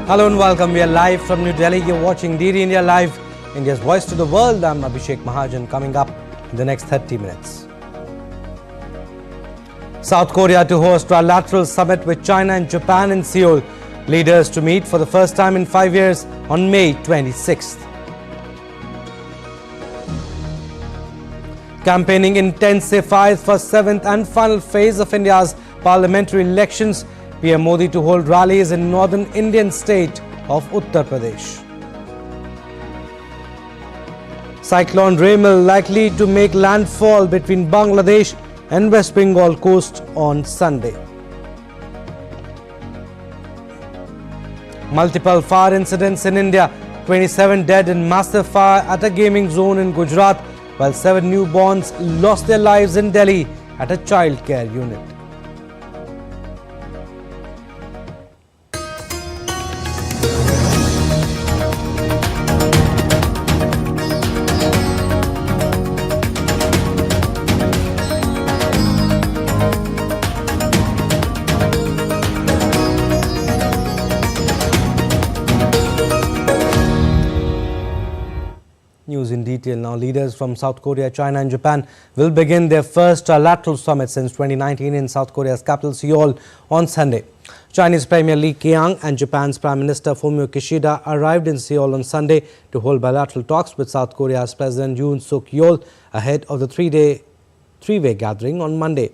Hello and welcome. We are live from New Delhi. You're watching DD India Live, India's voice to the world. I'm Abhishek Mahajan. Coming up in the next 30 minutes. South Korea to host Trilateral summit with China and Japan in Seoul. Leaders to meet for the first time in 5 years on May 26th. Campaigning intensifies for 7th and final phase of India's parliamentary elections. PM Modi to hold rallies in northern Indian state of Uttar Pradesh. Cyclone Remal likely to make landfall between Bangladesh and West Bengal coast on Sunday. Multiple fire incidents in India, 27 dead in massive fire at a gaming zone in Gujarat, while 7 newborns lost their lives in Delhi at a childcare unit. News in detail now. Leaders from South Korea, China and Japan will begin their first trilateral summit since 2019 in South Korea's capital Seoul on Sunday. Chinese Premier Li Qiang and Japan's Prime Minister Fumio Kishida arrived in Seoul on Sunday to hold bilateral talks with South Korea's President Yoon Suk Yeol ahead of the three-way gathering on Monday.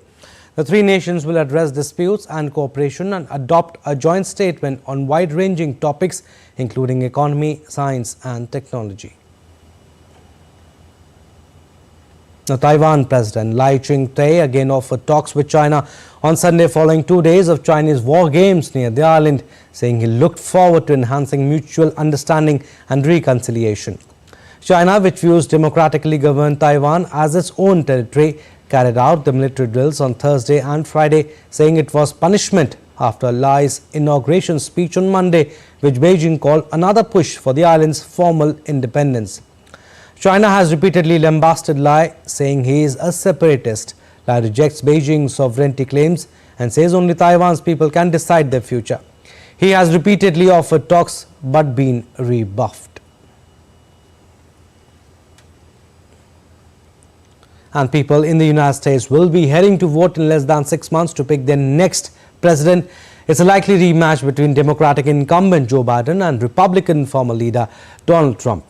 The three nations will address disputes and cooperation and adopt a joint statement on wide-ranging topics including economy, science and technology. Now, Taiwan President Lai Ching-te again offered talks with China on Sunday following 2 days of Chinese war games near the island, saying he looked forward to enhancing mutual understanding and reconciliation. China, which views democratically governed Taiwan as its own territory, carried out the military drills on Thursday and Friday, saying it was punishment after Lai's inauguration speech on Monday, which Beijing called another push for the island's formal independence. China has repeatedly lambasted Lai, saying he is a separatist. Lai rejects Beijing's sovereignty claims and says only Taiwan's people can decide their future. He has repeatedly offered talks but been rebuffed. And people in the United States will be heading to vote in less than 6 months to pick their next president. It's a likely rematch between Democratic incumbent Joe Biden and Republican former leader Donald Trump.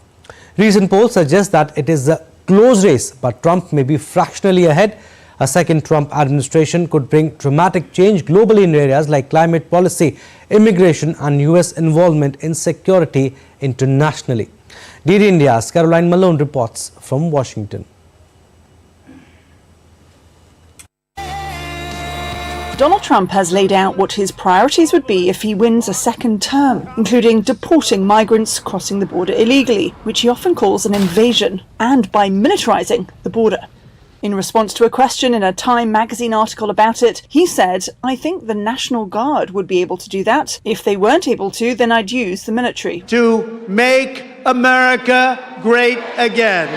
Recent polls suggest that it is a close race, but Trump may be fractionally ahead. A second Trump administration could bring dramatic change globally in areas like climate policy, immigration and US involvement in security internationally. DD India's Caroline Malone reports from Washington. Donald Trump has laid out what his priorities would be if he wins a second term, including deporting migrants crossing the border illegally, which he often calls an invasion, and by militarizing the border. In response to a question in a Time magazine article about it, he said, "I think the National Guard would be able to do that. If they weren't able to, then I'd use the military." To make America great again.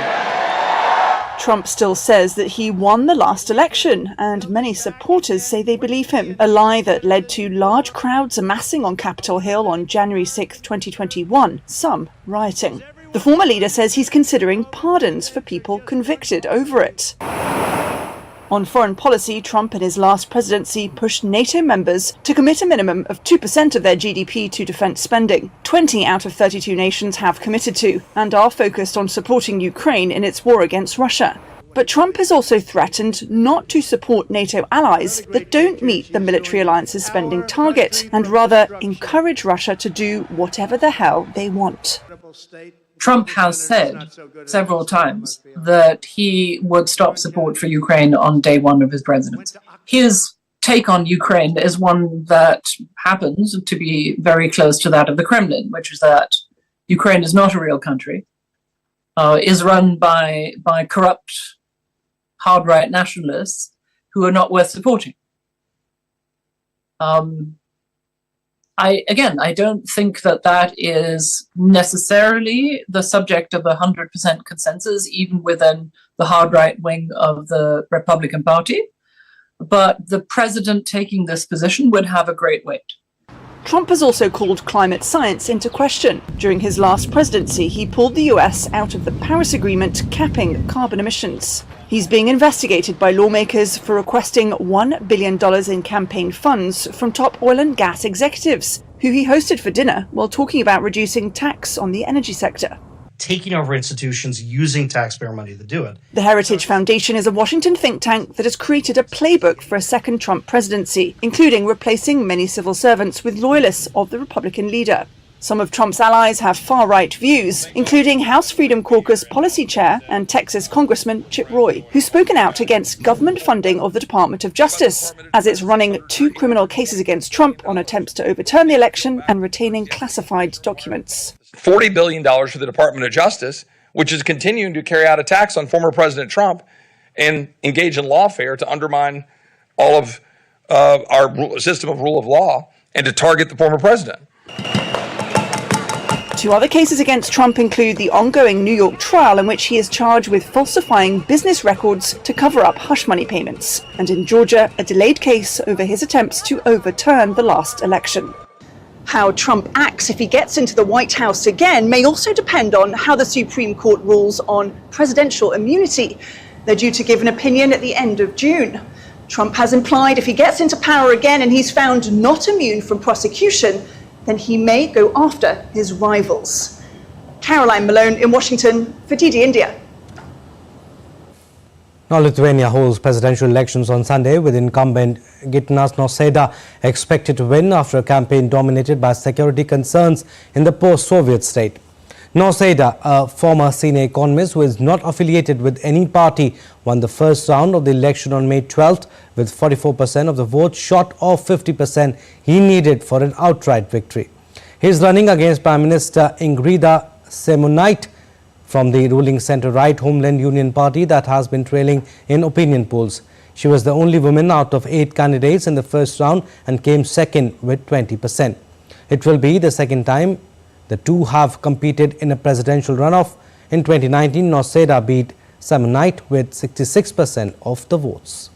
Trump still says that he won the last election, and many supporters say they believe him, a lie that led to large crowds amassing on Capitol Hill on January 6, 2021, some rioting. The former leader says he's considering pardons for people convicted over it. On foreign policy, Trump in his last presidency pushed NATO members to commit a minimum of 2% of their GDP to defence spending. 20 out of 32 nations have committed to, and are focused on supporting Ukraine in its war against Russia. But Trump has also threatened not to support NATO allies that don't meet the military alliance's spending target, and rather encourage Russia to do whatever the hell they want. Trump has said several times that he would stop support for Ukraine on day one of his presidency. His take on Ukraine is one that happens to be very close to that of the Kremlin, which is that Ukraine is not a real country, is run by corrupt hard-right nationalists who are not worth supporting. I don't think that is necessarily the subject of 100% consensus, even within the hard right wing of the Republican Party. But the president taking this position would have a great weight. Trump has also called climate science into question. During his last presidency, he pulled the US out of the Paris Agreement capping carbon emissions. He's being investigated by lawmakers for requesting $1 billion in campaign funds from top oil and gas executives, who he hosted for dinner while talking about reducing tax on the energy sector. Taking over institutions using taxpayer money to do it. The Heritage Foundation is a Washington think tank that has created a playbook for a second Trump presidency, including replacing many civil servants with loyalists of the Republican leader. Some of Trump's allies have far-right views, including House Freedom Caucus policy chair and Texas Congressman Chip Roy, who's spoken out against government funding of the Department of Justice, as it's running 2 criminal cases against Trump on attempts to overturn the election and retaining classified documents. $40 billion for the Department of Justice, which is continuing to carry out attacks on former President Trump and engage in lawfare to undermine all of our system of rule of law and to target the former president. 2 other cases against Trump include the ongoing New York trial in which he is charged with falsifying business records to cover up hush money payments, and in Georgia, a delayed case over his attempts to overturn the last election. How Trump acts if he gets into the White House again may also depend on how the Supreme Court rules on presidential immunity. They're due to give an opinion at the end of June. Trump has implied if he gets into power again and he's found not immune from prosecution, then he may go after his rivals. Caroline Malone in Washington for DD India. Now, Lithuania holds presidential elections on Sunday, with incumbent Gitanas Nausėda expected to win after a campaign dominated by security concerns in the post-Soviet state. Nausėda, a former senior economist who is not affiliated with any party, won the first round of the election on May 12th with 44% of the vote, short of 50% he needed for an outright victory. He is running against Prime Minister Ingrida Šimonytė from the ruling centre-right Homeland Union Party that has been trailing in opinion polls. She was the only woman out of 8 candidates in the first round and came second with 20%. It will be the second time the two have competed in a presidential runoff. In 2019, Nausėda beat Šimonytė with 66% of the votes.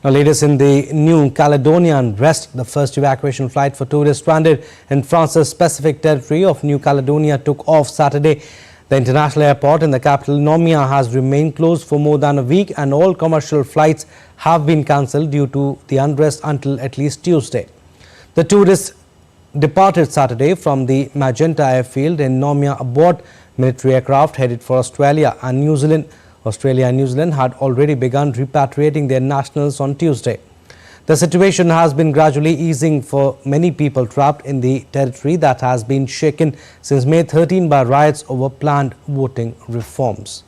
Now, latest in the New Caledonia unrest, the first evacuation flight for tourists stranded in France's Pacific territory of New Caledonia took off Saturday. The international airport in the capital, Nomia, has remained closed for more than a week, and all commercial flights have been cancelled due to the unrest until at least Tuesday. The tourists departed Saturday from the Magenta airfield in Nomia aboard military aircraft headed for Australia and New Zealand. Australia and New Zealand had already begun repatriating their nationals on Tuesday. The situation has been gradually easing for many people trapped in the territory that has been shaken since May 13 by riots over planned voting reforms.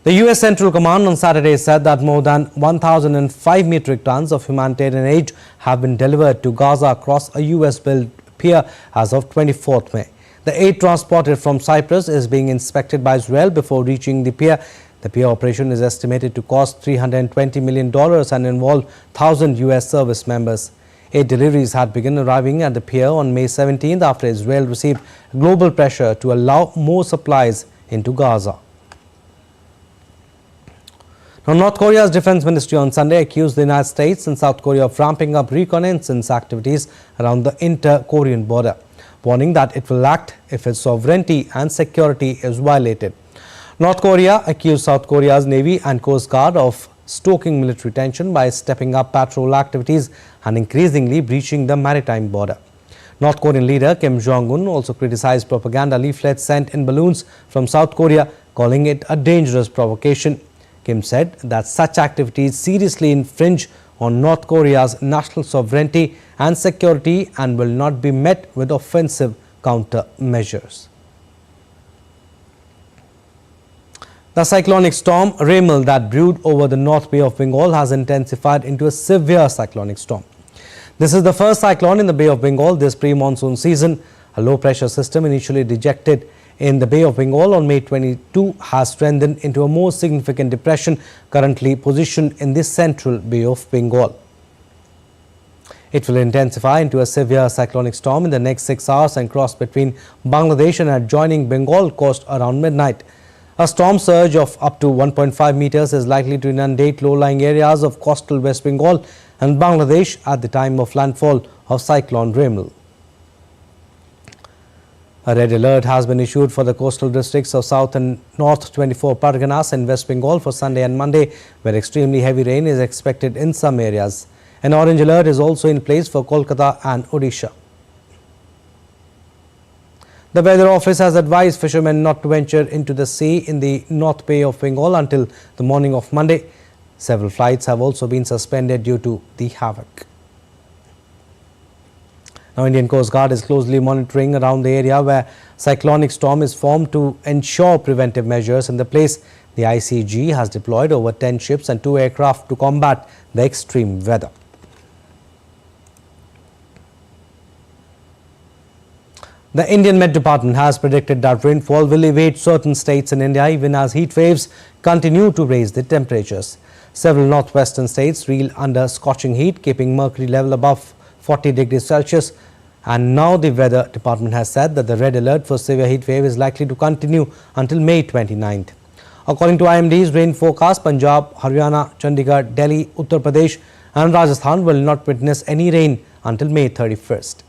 The US Central Command on Saturday said that more than 1,005 metric tons of humanitarian aid have been delivered to Gaza across a US-built pier as of 24th May. The aid transported from Cyprus is being inspected by Israel before reaching the pier. The pier operation is estimated to cost $320 million and involve 1,000 US service members. Aid deliveries had begun arriving at the pier on May 17th after Israel received global pressure to allow more supplies into Gaza. Now, North Korea's defense ministry on Sunday accused the United States and South Korea of ramping up reconnaissance activities around the inter-Korean border, warning that it will act if its sovereignty and security is violated. North Korea accused South Korea's Navy and Coast Guard of stoking military tension by stepping up patrol activities and increasingly breaching the maritime border. North Korean leader Kim Jong-un also criticized propaganda leaflets sent in balloons from South Korea, calling it a dangerous provocation. Kim said that such activities seriously infringe on North Korea's national sovereignty and security and will not be met with offensive countermeasures. The cyclonic storm Remal that brewed over the North Bay of Bengal has intensified into a severe cyclonic storm. This is the first cyclone in the Bay of Bengal this pre-monsoon season. A low-pressure system initially detected in the Bay of Bengal on May 22 has strengthened into a more significant depression currently positioned in the central Bay of Bengal. It will intensify into a severe cyclonic storm in the next 6 hours and cross between Bangladesh and adjoining Bengal coast around midnight. A storm surge of up to 1.5 meters is likely to inundate low-lying areas of coastal West Bengal and Bangladesh at the time of landfall of Cyclone Remal. A red alert has been issued for the coastal districts of South and North 24 Parganas in West Bengal for Sunday and Monday, where extremely heavy rain is expected in some areas. An orange alert is also in place for Kolkata and Odisha. The Weather Office has advised fishermen not to venture into the sea in the North Bay of Bengal until the morning of Monday. Several flights have also been suspended due to the havoc. Now, Indian Coast Guard is closely monitoring around the area where cyclonic storm is formed to ensure preventive measures in the place. The ICG has deployed over 10 ships and 2 aircraft to combat the extreme weather. The Indian Met Department has predicted that rainfall will evade certain states in India even as heat waves continue to raise the temperatures. Several northwestern states reel under scorching heat, keeping mercury level above 40 degrees Celsius. And now the Weather Department has said that the red alert for severe heat wave is likely to continue until May 29th. According to IMD's rain forecast, Punjab, Haryana, Chandigarh, Delhi, Uttar Pradesh and Rajasthan will not witness any rain until May 31st.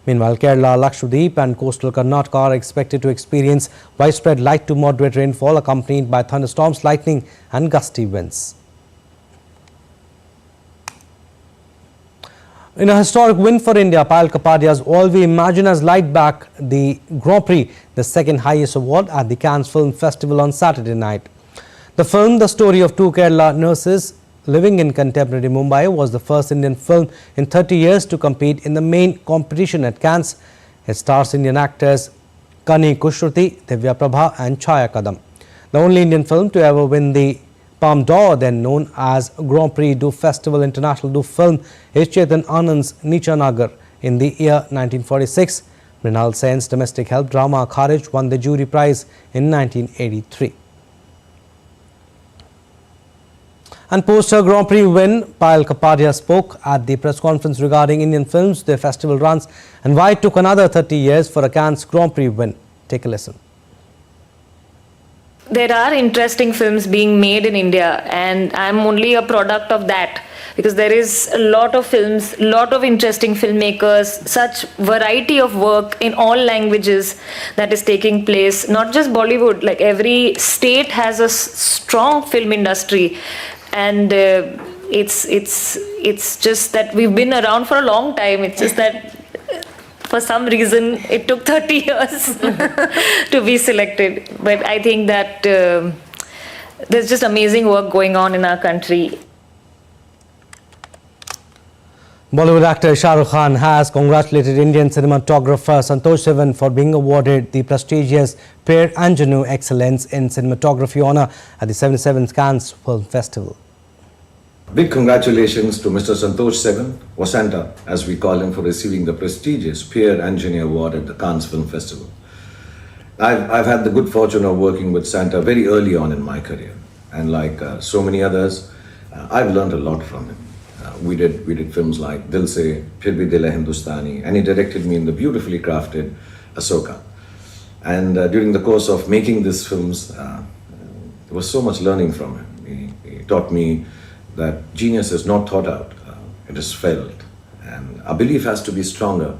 Meanwhile, Kerala, Lakshadweep and coastal Karnataka are expected to experience widespread light to moderate rainfall accompanied by thunderstorms, lightning and gusty winds. In a historic win for India, Payal Kapadia's All We Imagine has light back the Grand Prix, the second highest award at the Cannes Film Festival on Saturday night. The film, the story of 2 Kerala nurses living in contemporary Mumbai, was the first Indian film in 30 years to compete in the main competition at Cannes. It stars Indian actors Kani Kushruti, Divya Prabha and Chaya Kadam. The only Indian film to ever win the Palme d'Or, then known as Grand Prix du Festival International du Film, is Chetan Anand's Nicha Nagar in the year 1946. Mrinal Sen's domestic help drama Kharij won the jury prize in 1983. And post her Grand Prix win, Payal Kapadia spoke at the press conference regarding Indian films, their festival runs and why it took another 30 years for a Cannes Grand Prix win. Take a listen. There are interesting films being made in India and I'm only a product of that because there is a lot of films, lot of interesting filmmakers, such variety of work in all languages that is taking place. Not just Bollywood, like every state has a strong film industry and it's just that we've been around for a long time. It's just that for some reason it took 30 years to be selected, but I think that there's just amazing work going on in our country. Bollywood actor Shah Rukh Khan has congratulated Indian cinematographer Santosh Sivan for being awarded the prestigious Pierre Ingenue Excellence in Cinematography honor at the 77th Cannes Film Festival. Big congratulations to Mr. Santosh Sivan, or Santa, as we call him, for receiving the prestigious Pierre Ingenue Award at the Cannes Film Festival. I've had the good fortune of working with Santa very early on in my career, and like so many others, I've learned a lot from him. We did films like Dil Se, Phir Bhi Dil Hai Hindustani, and he directed me in the beautifully crafted Ashoka. And during the course of making these films, there was so much learning from him. He taught me that genius is not thought out, it is felt. And our belief has to be stronger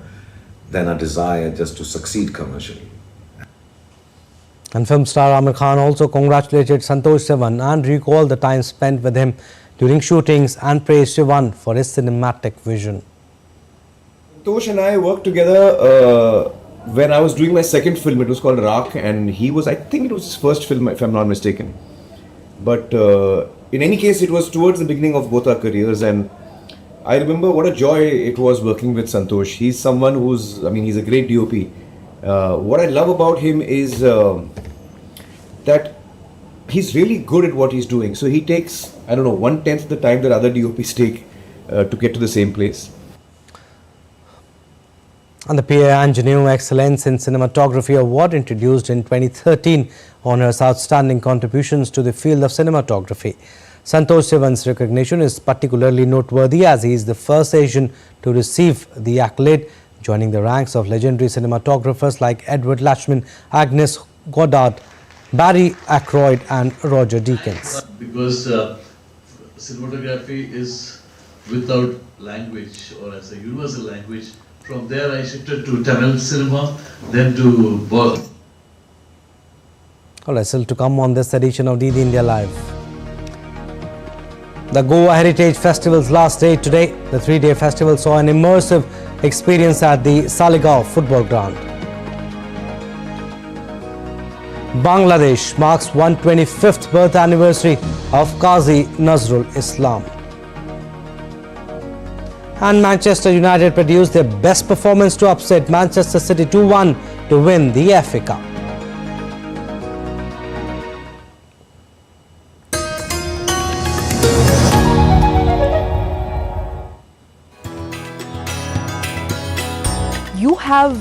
than a desire just to succeed commercially. And film star Amir Khan also congratulated Santosh Sivan and recalled the time spent with him during shootings and praised Sivan for his cinematic vision. Santosh and I worked together when I was doing my second film. It was called Raak, and he was, I think it was his first film if I'm not mistaken. But in any case, it was towards the beginning of both our careers, and I remember what a joy it was working with Santosh. He's someone who's, he's a great DOP. What I love about him is that he's really good at what he's doing. So he takes, 1/10 the time that other DOPs take to get to the same place. And the Pierre Ingenue Excellence in Cinematography Award, introduced in 2013, honors outstanding contributions to the field of cinematography. Santosh Sivan's recognition is particularly noteworthy as he is the first Asian to receive the accolade, joining the ranks of legendary cinematographers like Edward Lachman, Agnes Goddard, Barry Ackroyd and Roger Deakins. Because cinematography is without language or as a universal language. From there I shifted to Tamil cinema, then to All right, still to come on this edition of DD India Live. The Goa Heritage Festival's last day today. The 3-day festival saw an immersive experience at the Saligaon football ground. Bangladesh marks 125th birth anniversary of Qazi Nazrul Islam. And Manchester United produced their best performance to upset Manchester City 2-1 to win the FA Cup. You have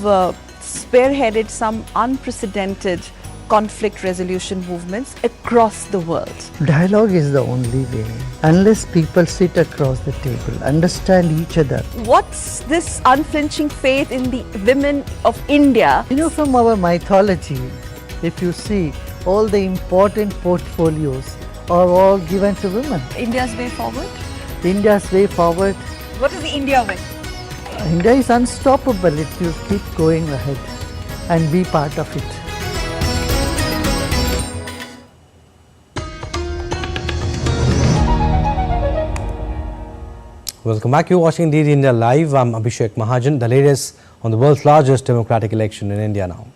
spearheaded some unprecedented conflict resolution movements across the world. Dialogue is the only way. Unless people sit across the table, understand each other. What's this unflinching faith in the women of India? You know, from our mythology, if you see, all the important portfolios are all given to women. India's way forward? India's way forward. What is the India way? India is unstoppable if you keep going ahead and be part of it. Welcome back. You're watching DD India Live. I'm Abhishek Mahajan. The latest on the world's largest democratic election in India now.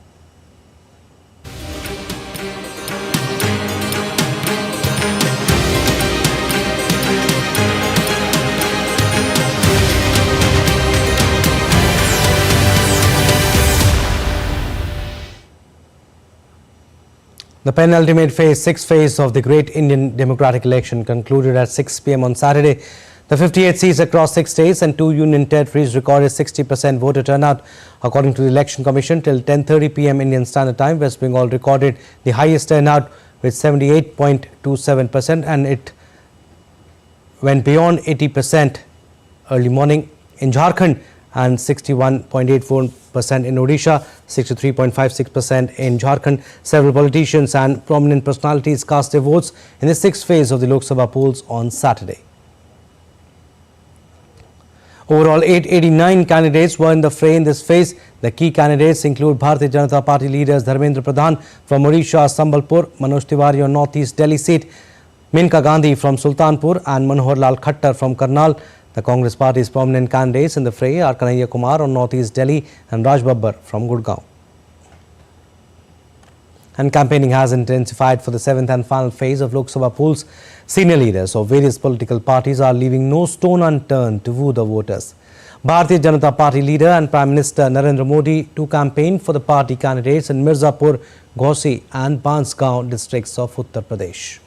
The penultimate phase, sixth phase of the great Indian democratic election concluded at 6 p.m. on Saturday. The 58 seats across 6 states and 2 union territories recorded 60% voter turnout. According to the Election Commission, till 10:30 p.m. Indian Standard Time, West Bengal recorded the highest turnout with 78.27%, and it went beyond 80% early morning in Jharkhand and 61.84% in Odisha, 63.56% in Jharkhand. Several politicians and prominent personalities cast their votes in the sixth phase of the Lok Sabha polls on Saturday. Overall, 889 candidates were in the fray in this phase. The key candidates include Bharatiya Janata Party leaders Dharmendra Pradhan from Odisha, Sambalpur, Manoj Tiwari on North East Delhi seat, Menka Gandhi from Sultanpur and Manohar Lal Khattar from Karnal. The Congress Party's prominent candidates in the fray are Kanhaiya Kumar on North East Delhi and Raj Babbar from Gurgaon. And campaigning has intensified for the 7th and final phase of Lok Sabha polls. Senior leaders of various political parties are leaving no stone unturned to woo the voters. Bharatiya Janata Party leader and Prime Minister Narendra Modi to campaign for the party candidates in Mirzapur, Ghosi and Bansgaon districts of Uttar Pradesh.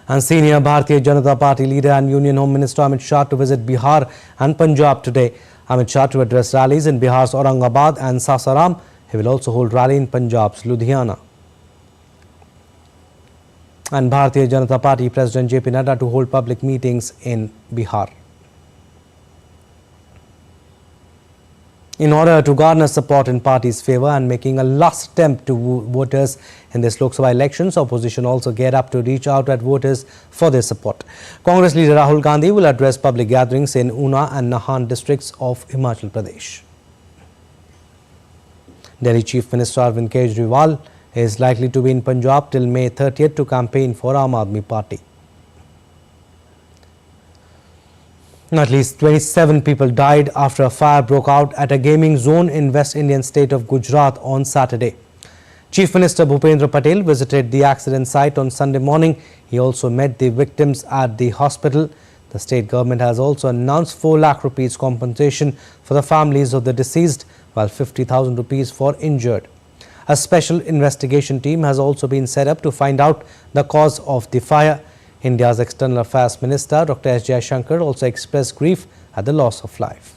And senior Bharatiya Janata Party leader and Union Home Minister Amit Shah to visit Bihar and Punjab today. Amit Shah to address rallies in Bihar's Aurangabad and Sasaram. He will also hold rally in Punjab's Ludhiana. And Bharatiya Janata Party President JP Nadda to hold public meetings in Bihar. In order to garner support in party's favour and making a last attempt to woo voters in this Lok Sabha elections, opposition also geared up to reach out at voters for their support. Congress leader Rahul Gandhi will address public gatherings in Una and Nahan districts of Himachal Pradesh. Delhi Chief Minister Arvind Kejriwal is likely to be in Punjab till May 30th to campaign for Aam Aadmi Party. At least 27 people died after a fire broke out at a gaming zone in West Indian state of Gujarat on Saturday. Chief Minister Bhupendra Patel visited the accident site on Sunday morning. He also met the victims at the hospital. The state government has also announced 4 lakh rupees compensation for the families of the deceased, while 50,000 rupees for injured. A special investigation team has also been set up to find out the cause of the fire. India's External Affairs Minister Dr. S. Jaishankar also expressed grief at the loss of life.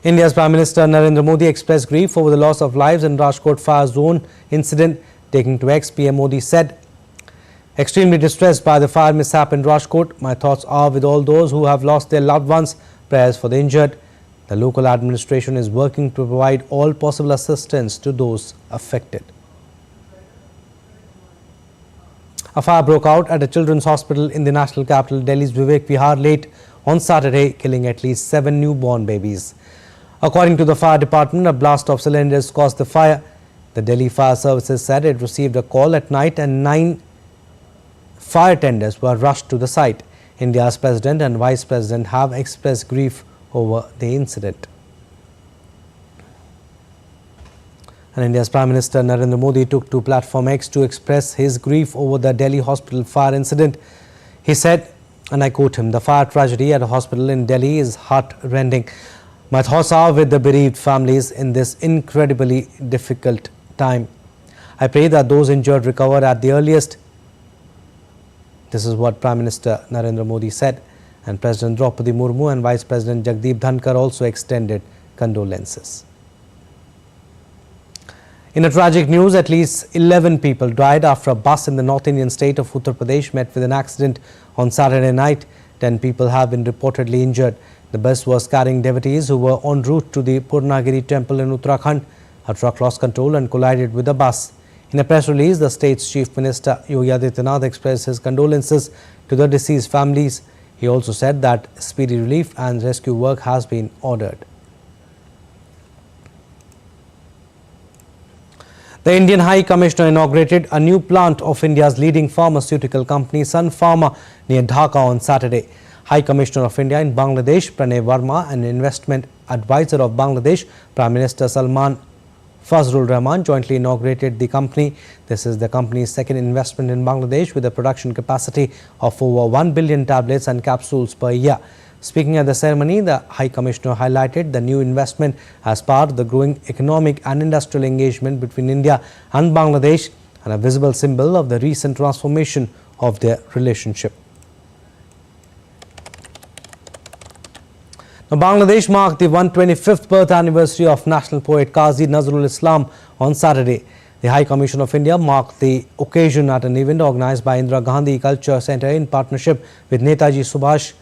India's Prime Minister Narendra Modi expressed grief over the loss of lives in Rajkot fire zone incident. Taking to X, PM Modi said, "Extremely distressed by the fire mishap in Rajkot. My thoughts are with all those who have lost their loved ones. Prayers for the injured." The local administration is working to provide all possible assistance to those affected. A fire broke out at a children's hospital in the national capital Delhi's Vivek Vihar late on Saturday, killing at least 7 newborn babies. According to the fire department, a blast of cylinders caused the fire. The Delhi Fire Services said it received a call at night and 9 fire tenders were rushed to the site. India's President and Vice President have expressed grief over the incident. And India's Prime Minister Narendra Modi took to platform X to express his grief over the Delhi hospital fire incident. He said, and I quote him, "The fire tragedy at a hospital in Delhi is heart-rending. My thoughts are with the bereaved families in this incredibly difficult time. I pray that those injured recover at the earliest." This is what Prime Minister Narendra Modi said, and President Draupadi Murmu and Vice President Jagdeep Dhankar also extended condolences. In a tragic news, at least 11 people died after a bus in the North Indian state of Uttar Pradesh met with an accident on Saturday night. 10 people have been reportedly injured. The bus was carrying devotees who were en route to the Purnagiri temple in Uttarakhand. A truck lost control and collided with the bus. In a press release, the state's Chief Minister Yogi Adityanath expressed his condolences to the deceased families. He also said that speedy relief and rescue work has been ordered. The Indian High Commissioner inaugurated a new plant of India's leading pharmaceutical company Sun Pharma near Dhaka on Saturday. High Commissioner of India in Bangladesh Pranay Verma and Investment Advisor of Bangladesh Prime Minister Salman Fazlur Rahman jointly inaugurated the company. This is the company's second investment in Bangladesh with a production capacity of over 1 billion tablets and capsules per year. Speaking at the ceremony, the High Commissioner highlighted the new investment as part of the growing economic and industrial engagement between India and Bangladesh and a visible symbol of the recent transformation of their relationship. Now, Bangladesh marked the 125th birth anniversary of national poet Qazi Nazrul Islam on Saturday. The High Commission of India marked the occasion at an event organized by Indira Gandhi Culture Centre in partnership with Netaji Subhash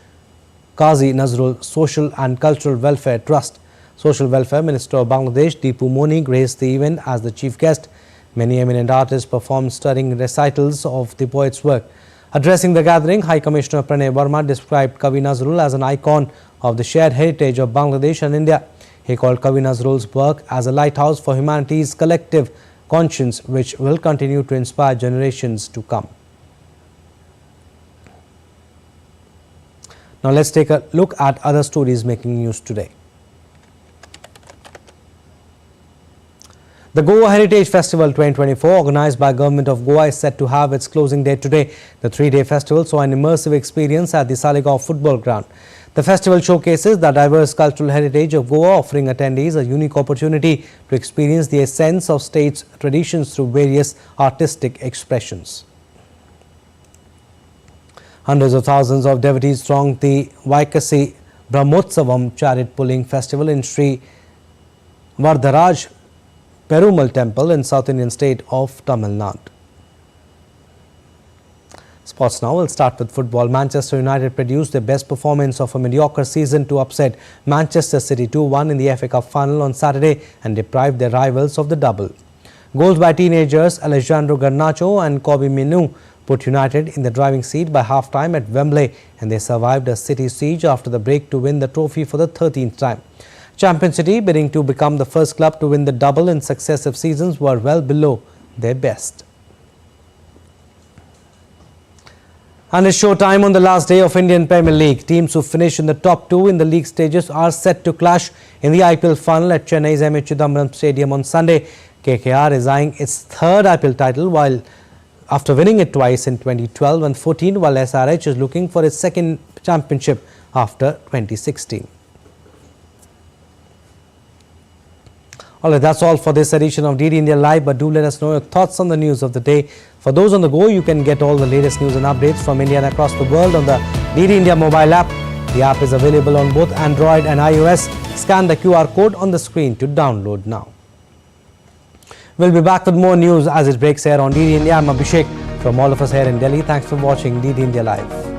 Qazi Nazrul Social and Cultural Welfare Trust. Social Welfare Minister of Bangladesh Deepu Moni graced the event as the chief guest. Many eminent artists performed stirring recitals of the poet's work. Addressing the gathering, High Commissioner Pranay Verma described Kavi Nazrul as an icon of the shared heritage of Bangladesh and India. He called Kavi Nazrul's work as a lighthouse for humanity's collective conscience, which will continue to inspire generations to come. Now let's take a look at other stories making news today. The Goa Heritage Festival 2024, organized by Government of Goa, is set to have its closing day today. The three-day festival saw an immersive experience at the Saligaon football ground. The festival showcases the diverse cultural heritage of Goa, offering attendees a unique opportunity to experience the essence of state's traditions through various artistic expressions. Hundreds of thousands of devotees thronged the Vaikasi Brahmotsavam chariot pulling festival in Sri Vardharaj Perumal temple in South Indian state of Tamil Nadu. Sports now. We'll start with football. Manchester United produced their best performance of a mediocre season to upset Manchester City 2-1 in the FA Cup final on Saturday and deprive their rivals of the double. Goals by teenagers Alejandro Garnacho and Kobe Minu put United in the driving seat by half-time at Wembley, and they survived a City siege after the break to win the trophy for the 13th time. Champion City, bidding to become the first club to win the double in successive seasons, were well below their best. And it's showtime on the last day of Indian Premier League. Teams who finish in the top two in the league stages are set to clash in the IPL final at Chennai's M.A. Chidambaram Stadium on Sunday. KKR is eyeing its third IPL title while after winning it twice in 2012 and 14, while SRH is looking for its second championship after 2016. Alright, that's all for this edition of DD India Live, but do let us know your thoughts on the news of the day. For those on the go, you can get all the latest news and updates from India and across the world on the DD India mobile app. The app is available on both Android and iOS. Scan the QR code on the screen to download now. We'll be back with more news as it breaks here on DD India. I'm Abhishek. From all of us here in Delhi, thanks for watching DD India Live.